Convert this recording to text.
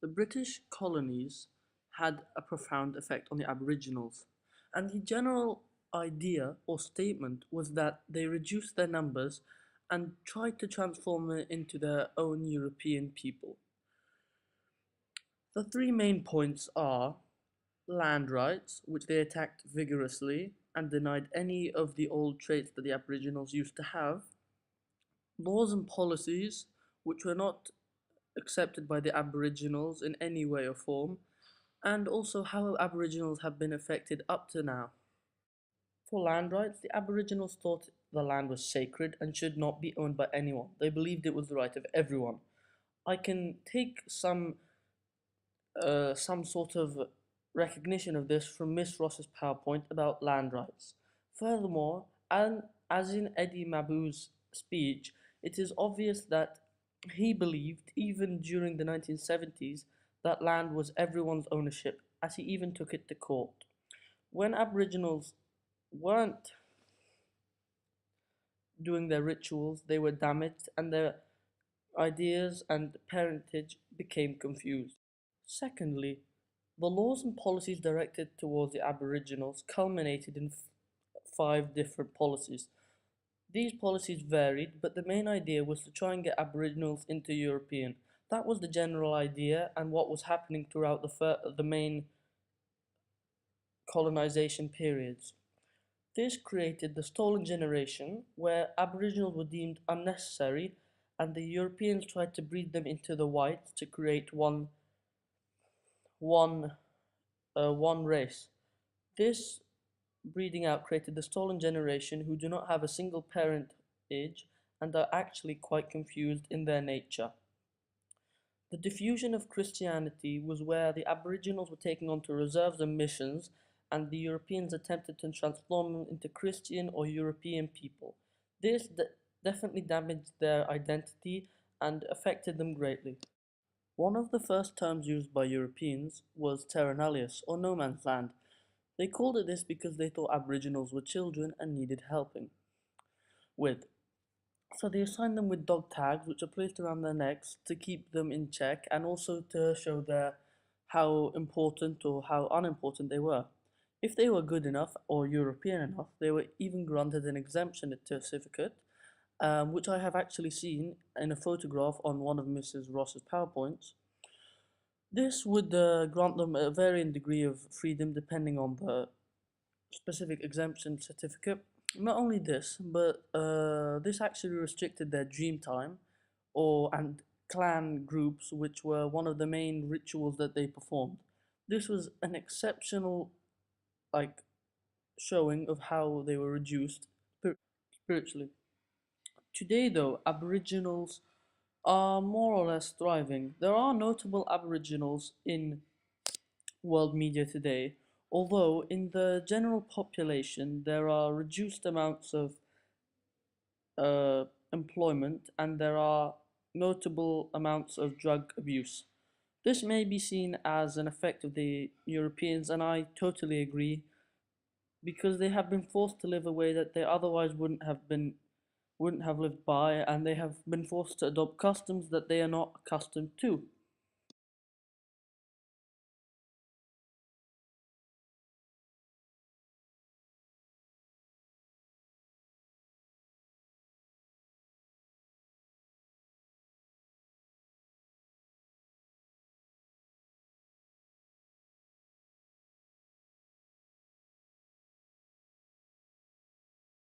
The British colonies had a profound effect on the Aboriginals, and the general idea or statement was that they reduced their numbers and tried to transform it into their own European people. The three main points are land rights, which they attacked vigorously and denied any of the old traits that the Aboriginals used to have, laws and policies, which were not accepted by the Aboriginals in any way or form, and also how Aboriginals have been affected up to now. For land rights, the Aboriginals thought the land was sacred and should not be owned by anyone. They believed it was the right of everyone. I can take some sort of recognition of this from Miss Ross's PowerPoint about land rights. Furthermore, and as in Eddie Mabu's speech, it is obvious that he believed, even during the 1970s, that land was everyone's ownership, as he even took it to court. When Aboriginals weren't doing their rituals, they were damaged and their ideas and parentage became confused. Secondly, the laws and policies directed towards the Aboriginals culminated in five different policies. These policies varied, but the main idea was to try and get Aboriginals into European. That was the general idea and what was happening throughout the main colonization periods. This created the stolen generation, where Aboriginals were deemed unnecessary, and the Europeans tried to breed them into the whites to create one one race. This breeding out created the stolen generation who do not have a single parentage and are actually quite confused in their nature. The diffusion of Christianity was where the Aboriginals were taken onto reserves and missions, and the Europeans attempted to transform them into Christian or European people. This definitely damaged their identity and affected them greatly. One of the first terms used by Europeans was terra nullius, or no man's land. They called it this because they thought Aboriginals were children and needed helping with. So they assigned them with dog tags, which are placed around their necks to keep them in check and also to show how important or how unimportant they were. If they were good enough or European enough, they were even granted an exemption certificate, which I have actually seen in a photograph on one of Mrs. Ross's PowerPoints. This would grant them a varying degree of freedom depending on the specific exemption certificate. Not only this, but this actually restricted their dream time and clan groups, which were one of the main rituals that they performed. This was an exceptional like showing of how they were reduced spiritually. Today, though, Aboriginals are more or less thriving. There are notable Aboriginals in world media today, although in the general population there are reduced amounts of employment and there are notable amounts of drug abuse. This may be seen as an effect of the Europeans, and I totally agree, because they have been forced to live a way that they otherwise wouldn't have lived by, and they have been forced to adopt customs that they are not accustomed to.